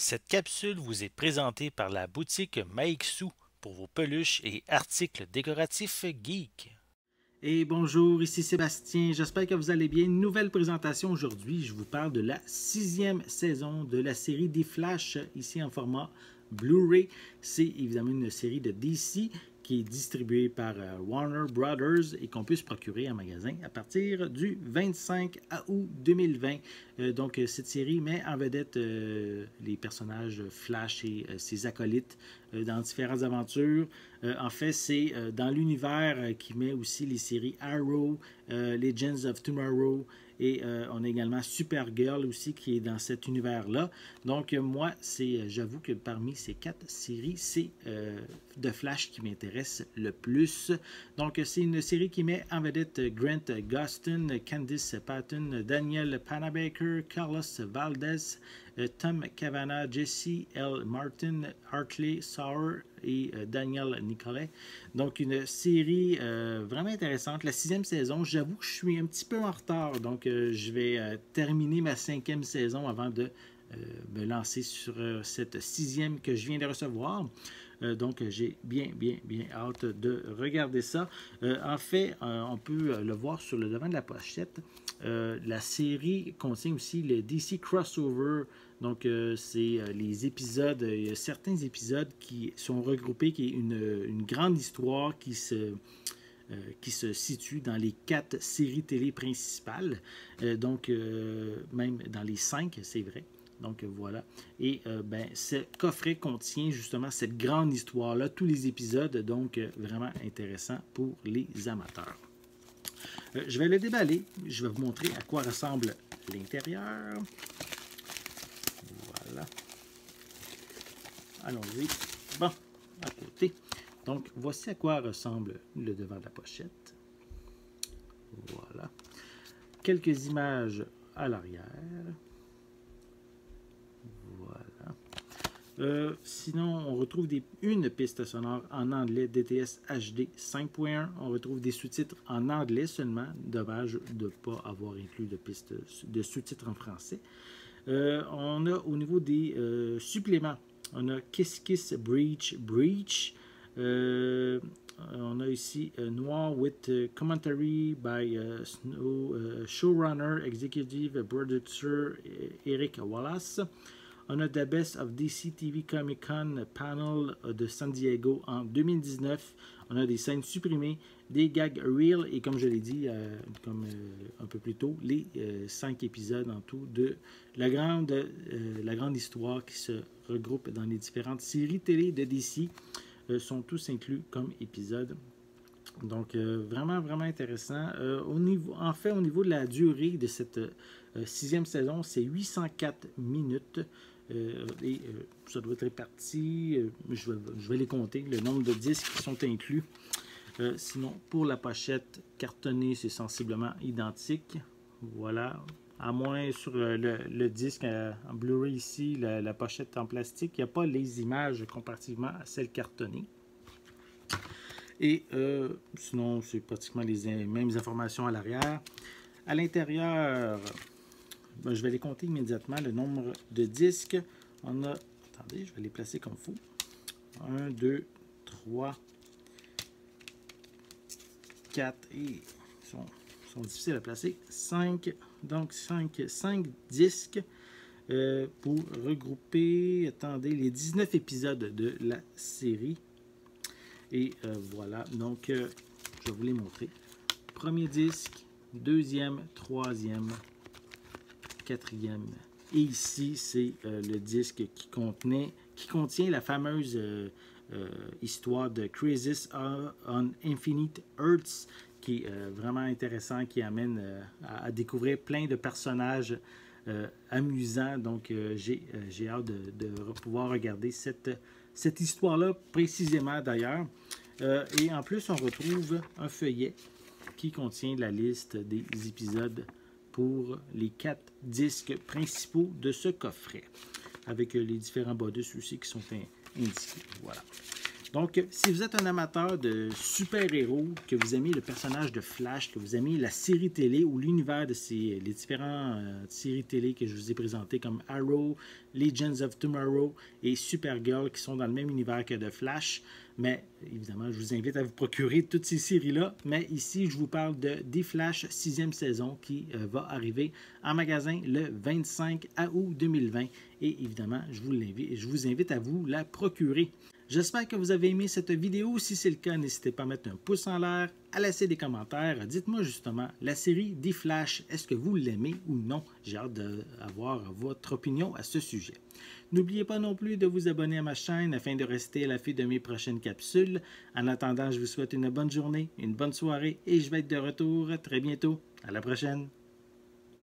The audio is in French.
Cette capsule vous est présentée par la boutique Maixu pour vos peluches et articles décoratifs geek. Et bonjour, ici Sébastien, j'espère que vous allez bien. Nouvelle présentation aujourd'hui, je vous parle de la 6e saison de la série des Flash, ici en format Blu-ray. C'est évidemment une série de DC qui est distribuée par Warner Brothers et qu'on peut se procurer en magasin à partir du 25 août 2020. Donc cette série met en vedette les personnages Flash et ses acolytes dans différentes aventures. En fait, c'est dans l'univers qui met aussi les séries Arrow, Legends of Tomorrow, et on a également Supergirl aussi qui est dans cet univers-là. Donc moi, j'avoue que parmi ces 4 séries, c'est The Flash qui m'intéresse le plus. Donc c'est une série qui met en vedette Grant Gustin, Candice Patton, Daniel Panabaker, Carlos Valdez, Tom Cavanagh, Jesse L. Martin, Hartley Sauer et Daniel Nicolet. Donc une série vraiment intéressante. La 6e saison, j'avoue que je suis un petit peu en retard. Donc je vais terminer ma 5e saison avant de me lancer sur cette 6e que je viens de recevoir. Donc, j'ai bien hâte de regarder ça. En fait, on peut le voir sur le devant de la pochette. La série contient aussi le DC Crossover. Donc, c'est les épisodes, il y a certains épisodes qui sont regroupés, qui est une grande histoire qui se situe dans les 4 séries télé principales. Donc, même dans les 5, c'est vrai. Donc voilà. Et ce coffret contient justement cette grande histoire-là, tous les épisodes, donc vraiment intéressant pour les amateurs. Je vais le déballer. Je vais vous montrer à quoi ressemble l'intérieur. Voilà. Allons-y. Bon, à côté. Donc voici à quoi ressemble le devant de la pochette. Voilà. Quelques images à l'arrière. Sinon, on retrouve une piste sonore en anglais DTS HD 5.1. On retrouve des sous-titres en anglais seulement. Dommage de ne pas avoir inclus de piste de sous-titres en français. On a au niveau des suppléments, on a Kiss Kiss Breach Breach. On a ici Noir with commentary by showrunner, executive producer Eric Wallace. On a The Best of DC TV Comic Con Panel de San Diego en 2019. On a des scènes supprimées, des gags real et comme je l'ai dit un peu plus tôt, les 5 épisodes en tout de la grande histoire qui se regroupe dans les différentes séries télé de DC sont tous inclus comme épisodes. Donc, vraiment intéressant. Au niveau de la durée de cette 6e saison, c'est 804 minutes. Et ça doit être réparti. Je vais les compter, le nombre de disques qui sont inclus. Sinon, pour la pochette cartonnée, c'est sensiblement identique. Voilà. À moins sur le disque en Blu-ray ici, la pochette en plastique, il n'y a pas les images comparativement à celle cartonnée. Et sinon, c'est pratiquement les mêmes informations à l'arrière. À l'intérieur, je vais les compter immédiatement. Le nombre de disques, on a... Attendez, je vais les placer comme il faut. 1, 2, 3, 4 et... Ils sont difficiles à placer. 5, donc 5 disques pour regrouper, attendez, les 19 épisodes de la série. Et voilà, donc je vais vous les montrer. Premier disque, deuxième, troisième, quatrième. Et ici, c'est le disque qui contient la fameuse histoire de Crisis on Infinite Earths, qui est vraiment intéressant, qui amène à découvrir plein de personnages amusants. Donc, j'ai hâte de pouvoir regarder cette histoire-là précisément d'ailleurs. Et en plus, on retrouve un feuillet qui contient la liste des épisodes pour les 4 disques principaux de ce coffret, avec les différents bonus aussi qui sont indiqués. Voilà. Donc, si vous êtes un amateur de super-héros, que vous aimez le personnage de Flash, que vous aimez la série télé ou l'univers de les différentes séries télé que je vous ai présentées comme Arrow, Legends of Tomorrow et Supergirl qui sont dans le même univers que de Flash, mais évidemment, je vous invite à vous procurer toutes ces séries-là. Mais ici, je vous parle de The Flash 6e saison qui va arriver en magasin le 25 août 2020. Et évidemment, je vous invite à vous la procurer. J'espère que vous avez aimé cette vidéo. Si c'est le cas, n'hésitez pas à mettre un pouce en l'air, à laisser des commentaires. Dites-moi justement, la série The Flash, est-ce que vous l'aimez ou non? J'ai hâte d'avoir votre opinion à ce sujet. N'oubliez pas non plus de vous abonner à ma chaîne afin de rester à l'affût de mes prochaines capsules. En attendant, je vous souhaite une bonne journée, une bonne soirée et je vais être de retour très bientôt. À la prochaine!